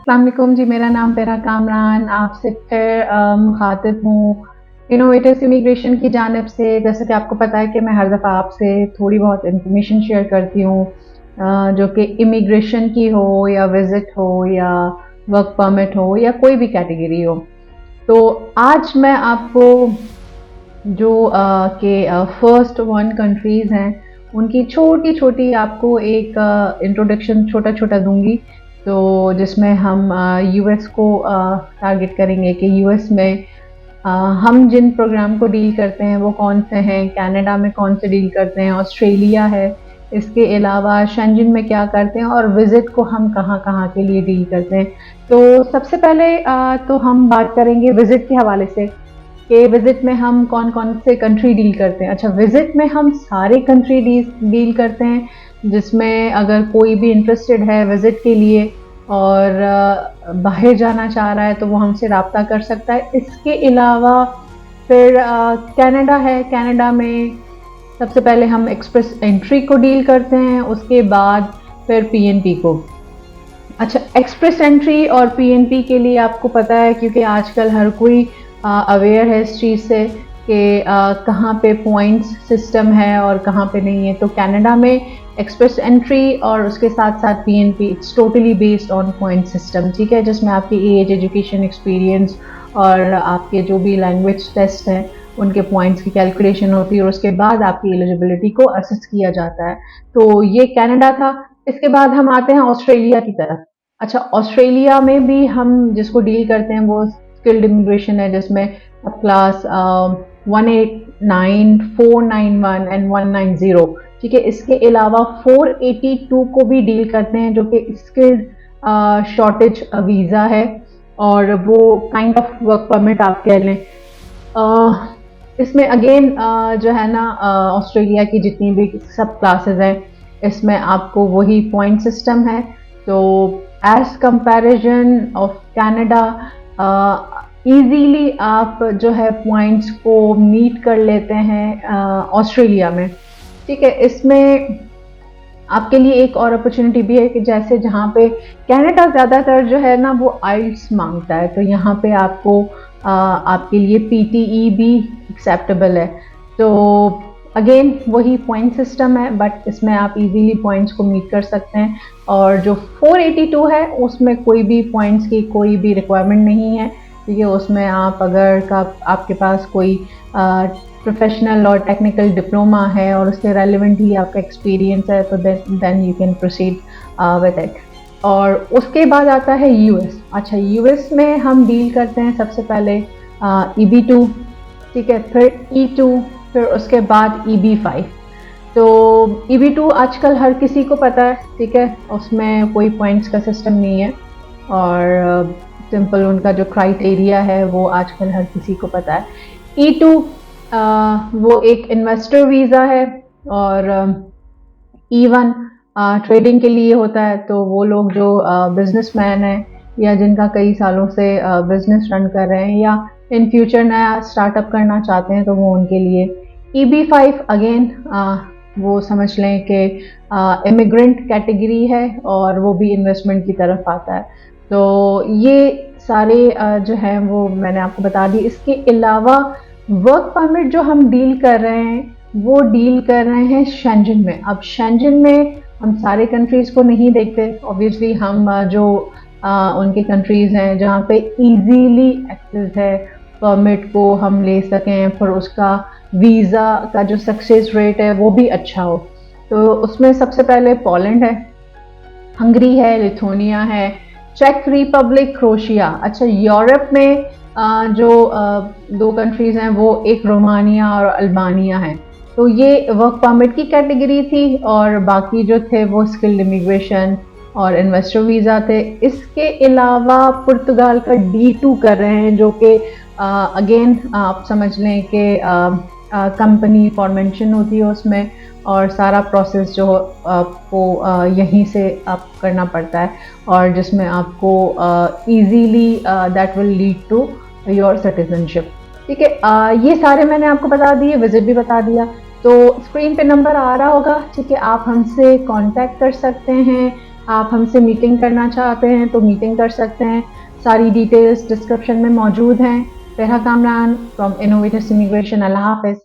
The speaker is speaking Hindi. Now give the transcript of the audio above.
अस्सलाम वालेकुम जी, मेरा नाम पेरा कामरान आपसे फिर मुखातिब हूँ इनोवेटिव इमिग्रेशन की जानिब से। जैसे कि आपको पता है कि मैं हर दफ़ा आपसे थोड़ी बहुत इन्फॉर्मेशन शेयर करती हूँ, जो कि इमिग्रेशन की हो या विज़िट हो या वर्क परमिट हो या कोई भी कैटेगरी हो। तो आज मैं आपको जो के फर्स्ट वन कंट्रीज़ हैं, उनकी छोटी-छोटी आपको एक इंट्रोडक्शन छोटा-छोटा दूँगी। तो जिसमें हम यूएस को टारगेट करेंगे कि यूएस में अ, हम जिन प्रोग्राम को डील करते हैं वो कौन से हैं, कनाडा में कौन से डील करते हैं, ऑस्ट्रेलिया है, इसके अलावा शेंजन में क्या करते हैं और विज़िट को हम कहाँ-कहाँ के लिए डील करते हैं। तो सबसे पहले तो हम बात करेंगे विज़िट के हवाले से कि विज़िट में हम कौन-कौन से कंट्री डील करते हैं। अच्छा, विज़िट में हम सारे कंट्री डील करते हैं, जिसमें अगर कोई भी इंटरेस्टेड है विज़िट के लिए और बाहर जाना चाह रहा है तो वो हमसे राब्ता कर सकता है। इसके अलावा फिर कनाडा है, कनाडा में सबसे पहले हम एक्सप्रेस एंट्री को डील करते हैं, उसके बाद फिर पीएनपी को। अच्छा, एक्सप्रेस एंट्री और पीएनपी के लिए आपको पता है, क्योंकि आजकल हर कोई अवेयर है इस चीज़ से कि कहाँ पे पॉइंट्स सिस्टम है और कहाँ पे नहीं है। तो कनाडा में एक्सप्रेस एंट्री और उसके साथ साथ PNP it's totally based on point system, ठीक है, जिसमें आपकी एज, एजुकेशन, एक्सपीरियंस और आपके जो भी लैंग्वेज टेस्ट हैं उनके पॉइंट्स की कैलकुलेशन होती है और उसके बाद आपकी एलिजिबिलिटी को असेस किया जाता है। तो ये कनाडा था। इसके बाद हम आते हैं ऑस्ट्रेलिया की तरफ। अच्छा, ऑस्ट्रेलिया में भी हम जिसको डील करते हैं वो स्किल्ड इमिग्रेशन है, जिसमें अब क्लास 189, 491 एंड 190, ठीक है। इसके अलावा 482 को भी डील करते हैं, जो कि स्किल्ड शॉर्टेज वीज़ा है और वो काइंड ऑफ वर्क परमिट आप कह लें। इसमें अगेन जो है ना, ऑस्ट्रेलिया की जितनी भी सब क्लासेस हैं इसमें आपको वही पॉइंट सिस्टम है। तो as comparison of Canada easily आप जो है पॉइंट्स को मीट कर लेते हैं ऑस्ट्रेलिया में, ठीक है। इसमें आपके लिए एक और अपॉर्चुनिटी भी है कि जैसे जहाँ पे कनाडा ज़्यादातर जो है ना वो आइल्स मांगता है, तो यहाँ पे आपको आपके लिए पीटीई भी एक्सेप्टेबल है। तो अगेन वही पॉइंट सिस्टम है, बट इसमें आप इजीली पॉइंट्स को मीट कर सकते हैं। और जो 482 है उसमें कोई भी पॉइंट्स की कोई भी रिक्वायरमेंट नहीं है, ठीक है। उसमें आप अगर आपके पास कोई प्रोफेशनल और टेक्निकल डिप्लोमा है और उसके रेलिवेंट ही आपका एक्सपीरियंस है तो then you can proceed with it. और उसके बाद आता है यूएस। अच्छा, यूएस में हम डील करते हैं सबसे पहले EB2, ठीक है, फिर E2, फिर उसके बाद EB5। तो EB2 आजकल हर किसी को पता है, ठीक है, उसमें कोई पॉइंट्स का सिस्टम नहीं है और सिंपल उनका जो क्राइटेरिया है वो आजकल हर किसी को पता है। E2 वो एक इन्वेस्टर वीज़ा है और E1 ट्रेडिंग के लिए होता है। तो वो लोग जो बिजनेसमैन हैं या जिनका कई सालों से बिजनेस रन कर रहे हैं या इन फ्यूचर नया स्टार्टअप करना चाहते हैं तो वो उनके लिए। EB5 अगेन वो समझ लें कि इमिग्रेंट कैटेगरी है और वो भी इन्वेस्टमेंट की तरफ आता है। तो ये सारे जो हैं वो मैंने आपको बता दी। इसके अलावा वर्क परमिट जो हम डील कर रहे हैं वो डील कर रहे हैं शेंजन में। अब शेंजन में हम सारे कंट्रीज़ को नहीं देखते, ऑब्वियसली हम जो उनके कंट्रीज़ हैं जहाँ पे इजीली एक्सेस है परमिट को हम ले सकें, फिर उसका वीज़ा का जो सक्सेस रेट है वो भी अच्छा हो। तो उसमें सबसे पहले पोलैंड है, हंगरी है, लिथुआनिया है, चेक रिपब्लिक, क्रोशिया। अच्छा, यूरोप में जो दो कंट्रीज़ हैं वो एक रोमानिया और अल्बानिया है। तो ये वर्क परमिट की कैटेगरी थी और बाकी जो थे वो स्किल्ड इमिग्रेशन और इन्वेस्टर वीज़ा थे। इसके अलावा पुर्तगाल का D2 कर रहे हैं, जो कि अगेन आप समझ लें कि कंपनी फॉर्मेशन होती है उसमें और सारा प्रोसेस जो आपको यहीं से आप करना पड़ता है और जिसमें आपको easily that will lead to your citizenship, ठीक है। ये सारे मैंने आपको बता दिए, विजिट भी बता दिया। तो स्क्रीन पे नंबर आ रहा होगा, ठीक है, आप हमसे कांटेक्ट कर सकते हैं। आप हमसे मीटिंग करना चाहते हैं तो मीटिंग कर सकते हैं। सारी डिटेल्स डिस्क्रिप्शन में मौजूद हैं। Farha Kamran from innovators immigration. अल्लाह हाफ़िज़।